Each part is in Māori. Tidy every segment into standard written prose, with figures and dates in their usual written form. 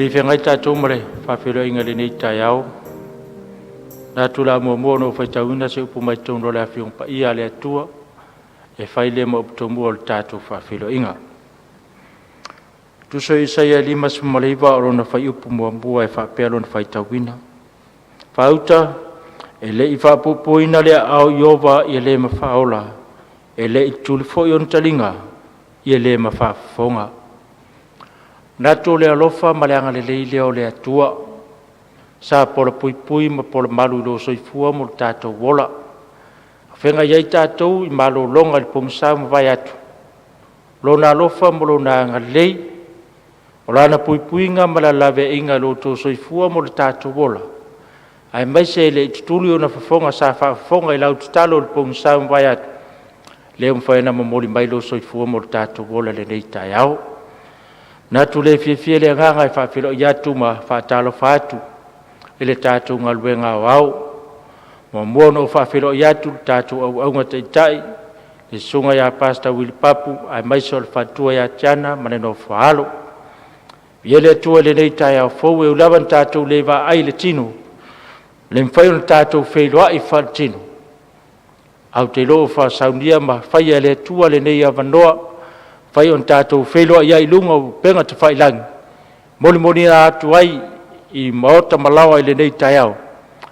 Faafeagaiga tatou ma le faafeloaiga lenei Taeao na tula muamua no faitauina se upu mai tono le afioga paia a le atua e fai le maupitomu o le tatou faafeloaiga. Tuso Isaia 5:8 o lona fai upu muamua e faapea lona faitauina. Fauta e leʻi faapuʻupuina le aao Iova ia lē mafaaola e leʻi tuli foʻi ona taliga ia lē mafaafofoga. Natu o le alofa ma le agalelei lea o le atua sa pola puipui ma pola malu i lo soifua mo le tatou ola. Afega iai tatou i malōloga i le pogisau ma vai atu. Lona alofa mo lona agalelei o lana puipuiga ma le alaveaiga lo tou soifua mo le tatou ola. Ai mai se le tutuli ona fafoga sa faafofoga i lau tatalo o le pogisau ma vai atu. Lea mawhaina mamoli mai lo soifua mo le tatou ola lenei Taeao. Natu le fiafia le agaga e faafeloai atu ma faatalofa atu i le tatou galuega aoao. Muamua ona o faafeloai atu le tatou auauga taʻitaʻi le suga iā pasta Wili Papu ae maise o le faatua iā Tiana ma le nofoalo. Ia le atua lenei Taeao fou e ulava na tatou le vaai le tino le mawhai ona tatou feiloaʻi faaletino. Au te loo faasaunia ma faia le atua lenei avanoa fai on tatou feiloaʻi ai luga o pega tafailagi molimoli atu ai i maota malawa i lenei Taeao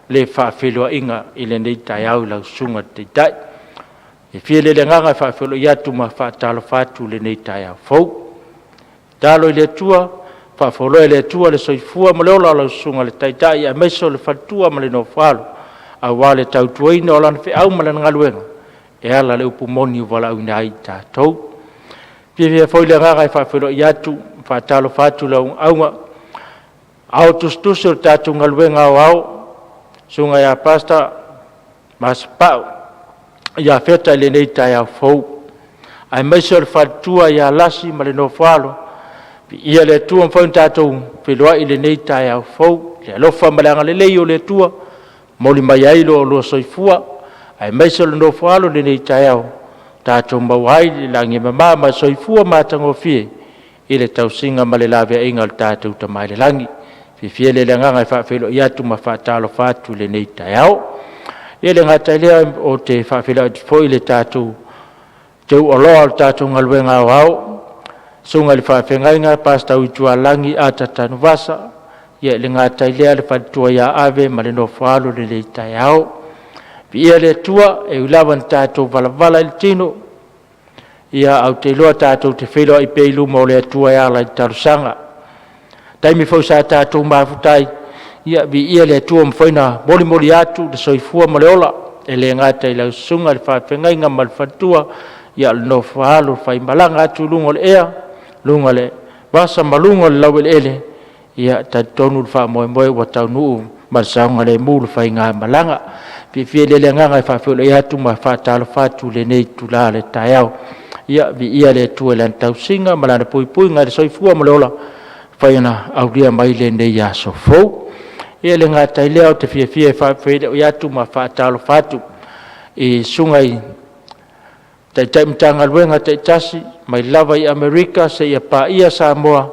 le faafeloaʻiga i lenei Taeao i lausuga taʻitaʻi e fia le leagaga e faafeloai atu ma faatalofa atu lenei Taeao fou. Talo i le atua faafoloe le atua le soifua ma le ola o lausuga le taʻitaʻi ae maise o le faletua ma le nofoalo auā le tautuaina o lana feʻau ma lana galuega e ala le upu moni uvalaʻuina ai tatou. Pia foi le ngaga e faafeloai atu faatalofa atu le auga ao tusitusi o le tatou galuega aoao suga iā pasta masapau ia feta i lenei Taeao fou ae maise o le faletua iā lasi ma le nofoalo ia le atua mafai ona tatou feloaʻi lenei Taeao fou le alofa ma le agalelei o le atua moli mai ai lo loa soifua ae maise o le nofoalo lenei Taeao tatou mauai le lagi mamā ma soifua matagofie i le tausiga ma le laveaiga o le tatou tamailelagi fifia le leagaga e faafeloai atu ma faatalofa atu lenei Taeao. Ia le gatai lea o te faafeloai foʻi le tatou teu aloa o le tatou galuega aoao suga i le faafegaiga pastau i tualagi a tatanuvasa ia le gatai lea le faletua iā ave ma le nofoalo lenei Taeao. Ia le atua e ulava na tatou valavala i le tino ia au te iloa tatou te wheloa i pei luma o le atua e ala i tarusaga. Taimi fau sa tatou mafutai ia vi ia le atua mawhaina moli atu le soifua ma le ola e le ngata i lau sunga le faafegaiga ma le faletua ia le nofoalo fai malanga atu lunga le ea lunga le vasa ma lunga le lau ele ia tatonu le faamoemoe ua taunuu ma le sauga le mu le faiga malanga. Fifia le leagaga e faafeloai atu ma faatalofa atu lenei tula le Taeao ia vi ia le atua lana tausiga ma lana puipuiga le soifua ma le ola fai ona aulia mai lenei aso fou. Ia le gatai lea o te fiafia e faafeloai atu ma faatalofa atu i suga i taʻitaʻi matagaluega taʻitasi mai lava i Amerika se ia paia Samoa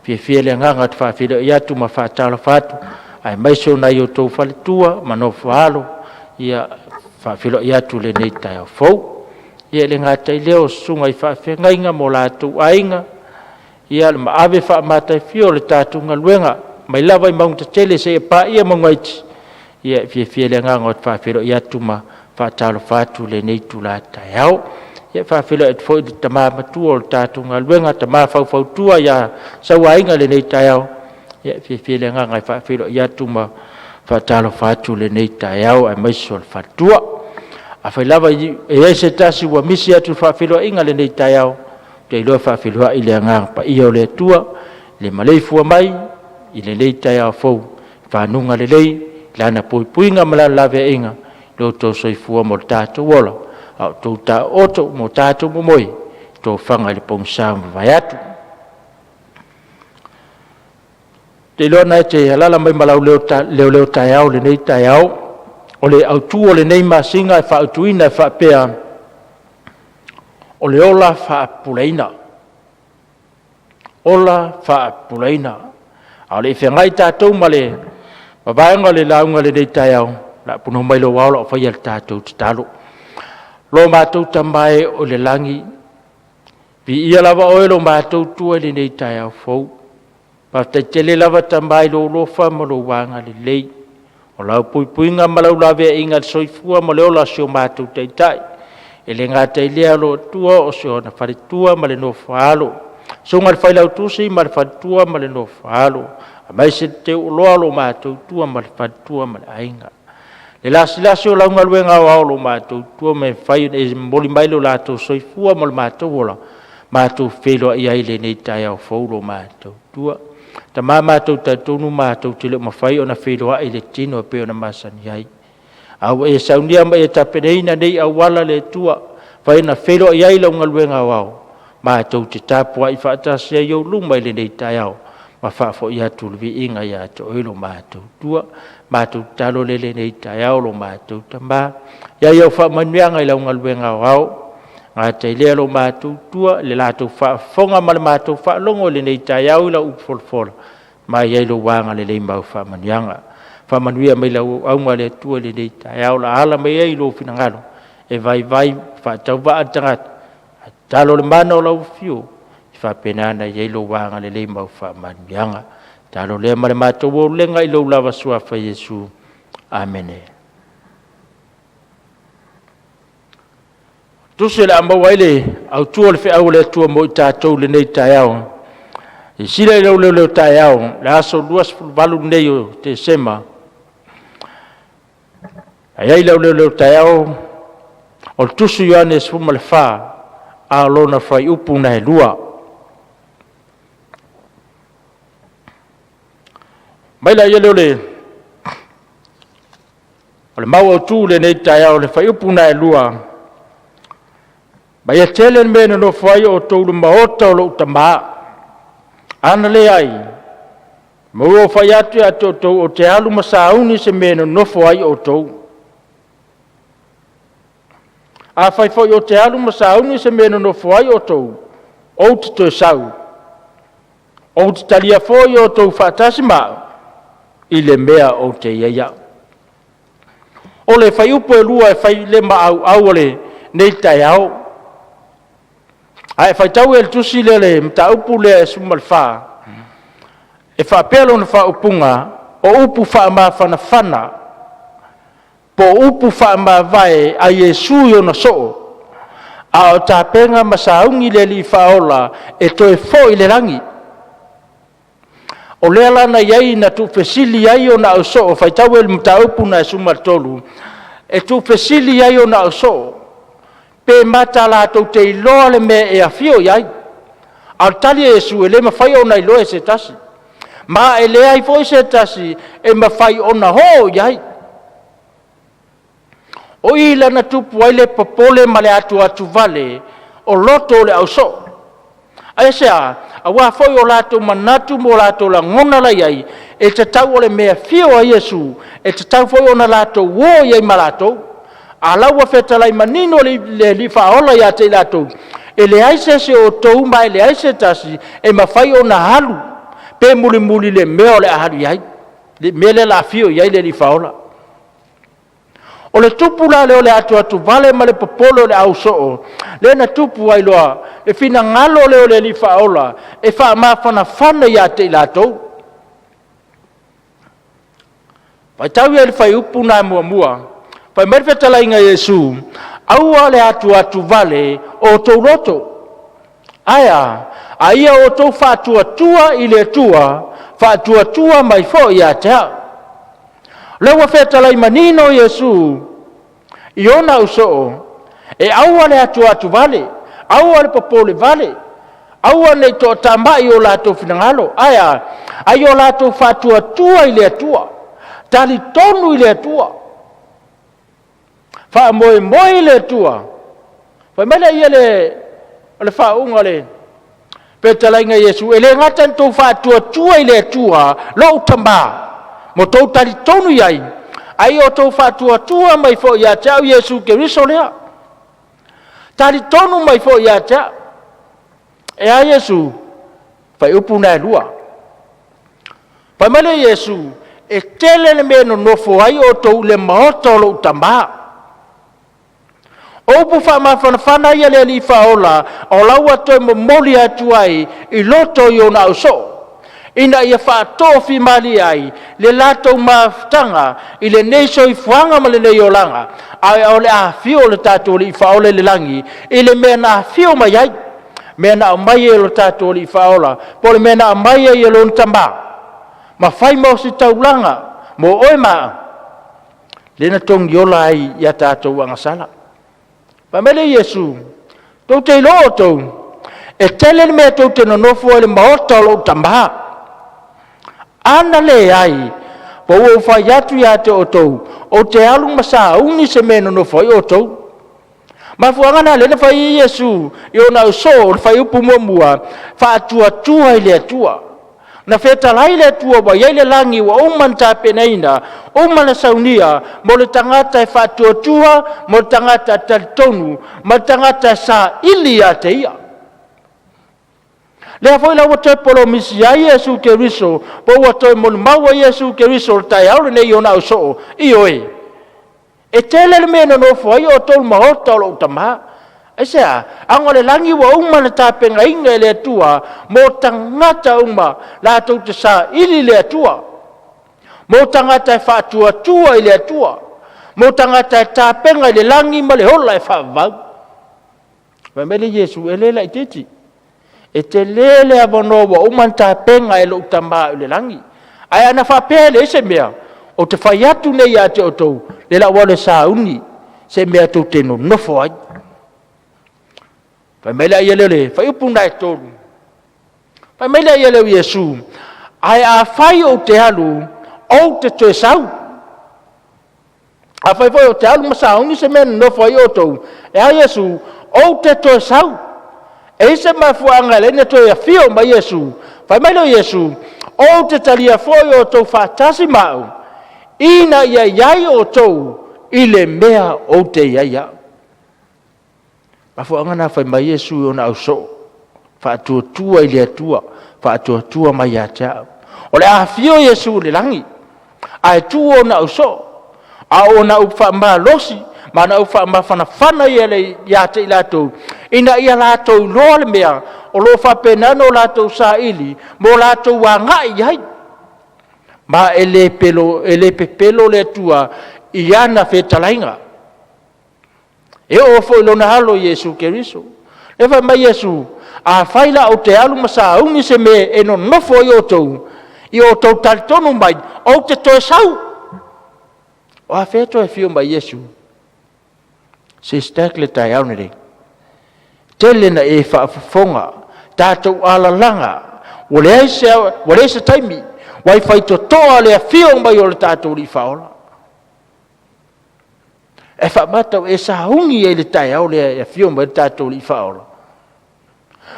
fiafia le agaga te faafeloai atu ma faatalofa atu ae maise ona i o tou faletua ma nofoalo ia faafeloai atu lenei Taeao fou. Ia le gatai lea o suga i faafegaiga mo latou aiga ia le maave faamataifia o le tatou galuega mai lava i mautatele se ia paia maugaiti ia fiafia le agaga o te faafeloai atu ma faatalofa atu lenei tula Taeao. Ia faafeloai atu foʻi le tamā matua o le tatou galuega tamā faufautua iā sauaiga lenei Taeao ia fiafia le agaga e faafeloai atu ma faatalofa atu lenei Taeao ae maise o le faletua afai lava e ai se tasi ua misi atu le faafeloaiga lenei Taeao te iloa faafeloaʻi le agaga paia o le atua le malei fua mai i lenei Taeao fou fanuga lelei lana puipuiga ma lana laveaiga lo tou soifua mo le tatou ola ao tou taoto mo tatou momoe tou faga i le pogisau ma vai atu. Te lona te halala mai malau Leoleo Taeao lenei Taeao o le autu o lenei masinga e faautuina e faapea o le ola faapulaina Ale whengai tātou male, mabaenga le launga le nei Taeao, la puno mai lo wao lo whai al tātou te talo. Lo mātou tamai o le langi, vi ia lava oe lo mātou tua le nei Taeao fau. Pa te tele lava tamai lo lofa ma lo wanga le lei. O lau puipuinga ma lau lawe inga soifua ma leo la sio mātou teitai. E le ngā teilea lo tua o sio na whare tua ma le no whaalo. So ngal whai lau tusi ma le whare tua ma le no whaalo. A mai se te uloa lo mātou tua ma le whare tua ma le ainga. Le lasi o lau ngaluenga o lo mātou tua me whai e moli mai lo lātou soifua ma le mātou ola. Mātou wheloa i aile nei Taeao fau lo mātou tua. Ta mātou tatonu mātou te leo mawhai o na wheloa i le tino pe o na masani ai. Au e saunia mai e tapeneina nei au wala le tua. Whai na wheloa i aile o ngaluenga o mātou te tāpua i whaatasia i au luma i le nei Taeao. Ma whaafo i atu levi inga i atu oilo mātou tua. Mātou talo lele nei Taeao lo mātou tamba. Ia iau whaamanuanga i lau ngaluenga o au. Ngā te lea lo mātou tua, le lātou whaafonga ma le mātou whaalongo le nei Taeao i lau upfolfola. Mai iai lo wanga le lei mau whaamanuanga. Whaamanuia mai lau aunga le tua le nei Taeao la ala mai iai lo finangalo. E vai whaatau waa tangata. Talo le mana o lau fio. I whapenana iai lo wanga le lei mau whaamanuanga. Talo lea ma le mātou o lenga i lau lava suafa Yesu. Amene. Tuse le amba waile au tua le whea le tua mo i tātou le nei Taeao. I sila i Leoleo Taeao, le aso 2 nei o te sema. Ai ai Leoleo Taeao, o tusu Ioanes fuma le wha, a lona whai upu na he lua. Maila ia le mau au tu le nei Taeao le whai upu na he lua. Mai e tele mena no whai o tōru maota o lo utamaa. Ana le ai. Mau o whai atu o te alu masauni se mena no whai o tōu. A whai whai o te alu masauni se mena no whai o tōu. O te toi sau. O te talia whai o tōu whaatasi maa. I le mea o te iaia. O le whai upo e lua e whai le maa au le nei Taeao. Ai fai tau el tusi le mta upu le sumal fa. E fa pelo na fa upunga o upu fa ma fana. Po upu fa ma vai a Yesu yo na so. A o ta penga masaungi le li fa ola e to e fo i le rangi. O le ala na yai na tu fesili yai o na o so fai tau el mta upu na sumal tolu. E tu fesili yai o na o so. Pe mata la tau te iloa le me e a fio iai. Al tali e su e le mawhai o na iloa e se tasi. Ma e le ai fo se tasi e mawhai o na ho iai. O ila na tupu ai le papole ma le atu vale o loto le au so. Ai sea, a wafoi o lato manatu mo lato la ngona la iai e te tau o le mea fio a Yesu e te tau foi o na lato wo iai malato. Alaua fetalai manino le li faola ya te lato. E le aise se o tou mai le aise tasi e mawhai o na halu. Pe muli le meo le ahalu iai. Le mele la fio iai le li faola. O le tupu la leo le atu vale ma le popolo le au soo. Le na tupu ai loa. E fina ngalo leo le li faola. E wha mawhana ya te lato. Pai tau ia le whai upu na mua. Pai merfe talainga Yesu, aua le atu vale o tau loto. Aya, aia o tau whātua i le tua, whātua mai fo i a tea. Lewa whea talai manino Yesu, i ona uso, e aua le atu vale, aua le popole vale, aua le to tamai o lato finangalo. Aya, ai o lato whātua i le tua, tali tonu i le tua. Fa moi le tua. Fa mele ia le fa unga le. Pe talainga Yesu ele ngata to fa tua i le tua lo tamba. Mo to tali tonu iai. Ai o to fa tua mai fo ia tau Yesu ke riso lea. Tali tonu mai fo ia tau. E a Yesu fa upu na lua. Pamale Yesu, e tele le me no nofo ai o tau le maoto lo utamba. O pu whamawhanawhana ia le li whaola, o laua toi mo moli atu ai, I loto I o na uso. Ina ia whaatofi mali ai, le lato maftanga, I le neiso I fuanga ma le nei langa, ai o le a fio le tato li whaole le langi, I le mea na fio mai ai, mea na mai e lo tato li whaola, po le mea na mai e lo ntamba. Ma fai mo si taulanga, mo oe maa, le na tongi ola ai ia tato wanga sala. Pamele Yesu, tau te loo tau, e tele mea tau te nonofo e le maota lo tamba. Ana le ai, po o whai atu ia te o tau, o te alung masa uni se mea nonofo I o tau. Ma fuangana le na whai Yesu, I o na uso, le whai upu mua, wha atua tua I le atua. Na feta lai le tua wa yai le langi wa umanta penaina, umana saunia, mo le tangata e whatua tua, mo le tangata talitonu, mo le tangata sa ili a te ia. Le hafoi la watoi polo misi a Yesu ke riso, po watoi mo le maua Yesu ke riso, le tai aure nei o na uso, I oe. E tele le mena no fwai o tolu mahota o lo utamaha. Aisea, anga le langi wa uma na tapenga inga le atua, mo tangata uma la tau te sa ili le atua. Mo tangata e whaatua tua I le atua. Mo tangata e tapenga le langi ma le hola e whaavau. Wamele Yesu, e lela I titi. E te lele a wano wa uma na tapenga e lo utamaha I le langi. Ai ana whapele ese mea, o te whaiatu nei a te o tau, le la wale sa uni, se mea tau te no nofo ai. Pai mele ia lele, fai upuna e tolu. Pai mele ia lele Yesu, ai a fai o te alu, o te toe sau. A fai fai o te alu masa uni se mena no fai o tau. E a Yesu, o te toe sau. E se mai fuanga le ne toe a fio ma Yesu. Pai mele Yesu, o te talia foi o tau fatasi mau. Ina ia iai o tau, I le mea o te iaia. Afu angana fai mai Yesu o na uso. Fa atua tua I le atua. Fa atua tua mai a tea. O le afio Yesu le langi. A tua o na uso. A o na ufa ma losi. Ma na ufa ma fana ia le iate I lato. Ina ia lato loa le mea. O lo fa penano lato sa ili. Mo lato wa ngai hai. Ma ele pepelo le tua. Iana fetalainga. E o fo lona halo Yesu Keriso. E fa mai Yesu, a faila o te alu masa uni se me e no nofo I o tau. I o tau talitonu mai, o te toe sau. O a feto e fio mai Yesu. SISDAC le tai aunere. Tele na e whaafafonga, tātou alalanga, wale se taimi, wai whaito toa le a fio mai o le tātou li whaola. E whamatau e sahungi e le tai au le e fio mai tātou li whaola.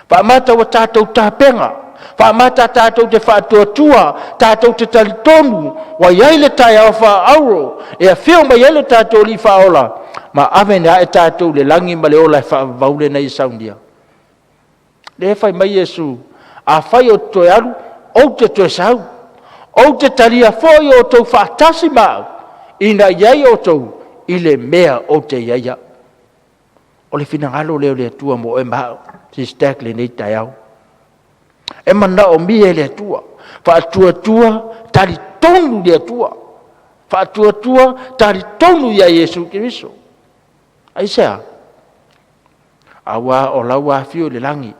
Whamatau a tātou tāpenga. Whamata tātou te whaatuatua, tātou te talitonu, wa iai le tai au whaauro, e a fio mai e le tātou li whaola, ma amena e tātou le langi ma le ola e whaavaule nei saundia. Le whai mai Yesu, a whai o toe alu, o te toe sau, o te talia foi o tau whaatasi mau, ina iai o tau, I le mea o te iaia. O le finangalo leo le atua mo e mao, SISDAC le nei Taeao. E mana o mia le atua, whaatua tari tonu le atua, whaatua tari tonu ia Yesu Keriso. Aisea, awa o laua fio le langi,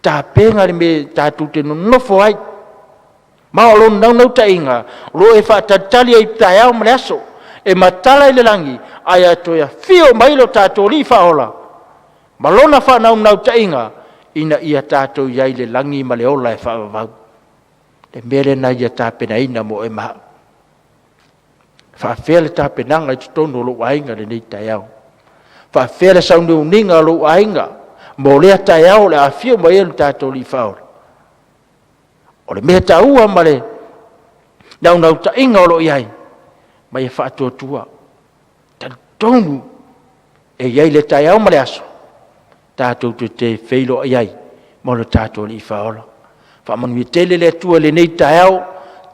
ta penga le me tātou te nofo ai, ma o lon nau ta inga, lo e whaatatali ai Taeao male aso, e matala I le langi, ai atoia fio mailo tātou li whaola. Malona whanau ta inga, ina ia tātou iai le langi ma le ola e whaavau. Le mere na ia tāpena ina mo e maha. Whaafea le tāpenanga I tutonu lo wainga le nei Taeao. Whaafea le sauni uninga lo wainga, mo lea Taeao le a fio mailo tātou li whaola. O le mea taua ma le, nau ta inga o lo iai, mai e whaatuatua. Tonu e iai le Taeao ma le aso. Tātou te whilo iai, mo le tātou li whaola. Whamanu I tele le atua le nei Taeao,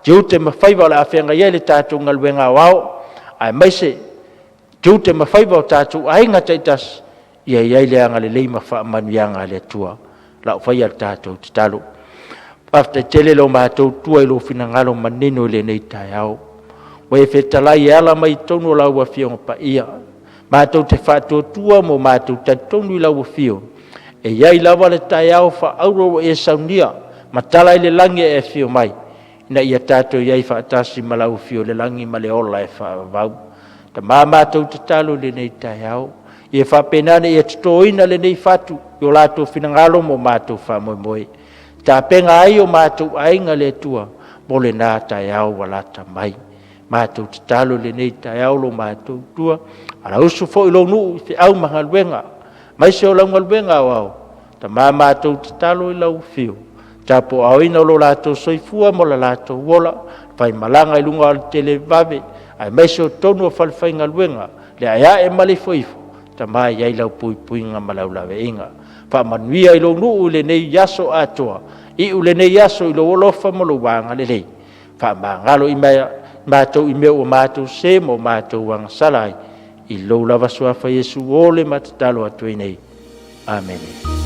Jiu te mawhaiva o le awhenga le tātou ngaluenga wao, ai maise, jiu te mawhaiva o tātou ainga teitas, ia le anga le leima wha manuianga le tua, lau whai al tātou te talo. Pafta tele lo mātou tua ilo whina manino le nei Taeao. Wai whetalai ala mai tonu lau wa whionga pa ia. Mātou te whātua tua mo mātou te tonu i lau wa whio. E iai lawa le Taeao wha auro e saunia, matalai le langi e whio mai. Ina ia tātou iai whaatasi ma lau whio le langi ma le ola e whaavau. Ta mātou te talo le nei Taeao. Ia whapenane ia tutoina le nei whatu, i o lātou whina mo mātou whamoemoe. Ta penga ai o mātou ainga le tua, mo le nā Taeao walata mai. Mātou te talo le nei Taeao lo mātou tua, ala usu fo ilo nuu fi au mahaluenga, mai se o lau ngaluenga wao, ta mātou te talo i lau fio, ta po au ina lo lātou soifua mo la lātou wola, fai malanga i lunga al tele vave, ai mai se o tonu o falfai ngaluenga, le aia e male foifo, ta mai iai lau pui nga malau lawe inga. Fa manuia ilo nuu le nei yaso atoa, i ule nei yaso ilo wolofa mo lo wanga le lei. Fa mangalo i mātou i mea o mātou se mo mātou wanga salai, i lo lava suafa Yesu ole matatalo atu nei. Amen.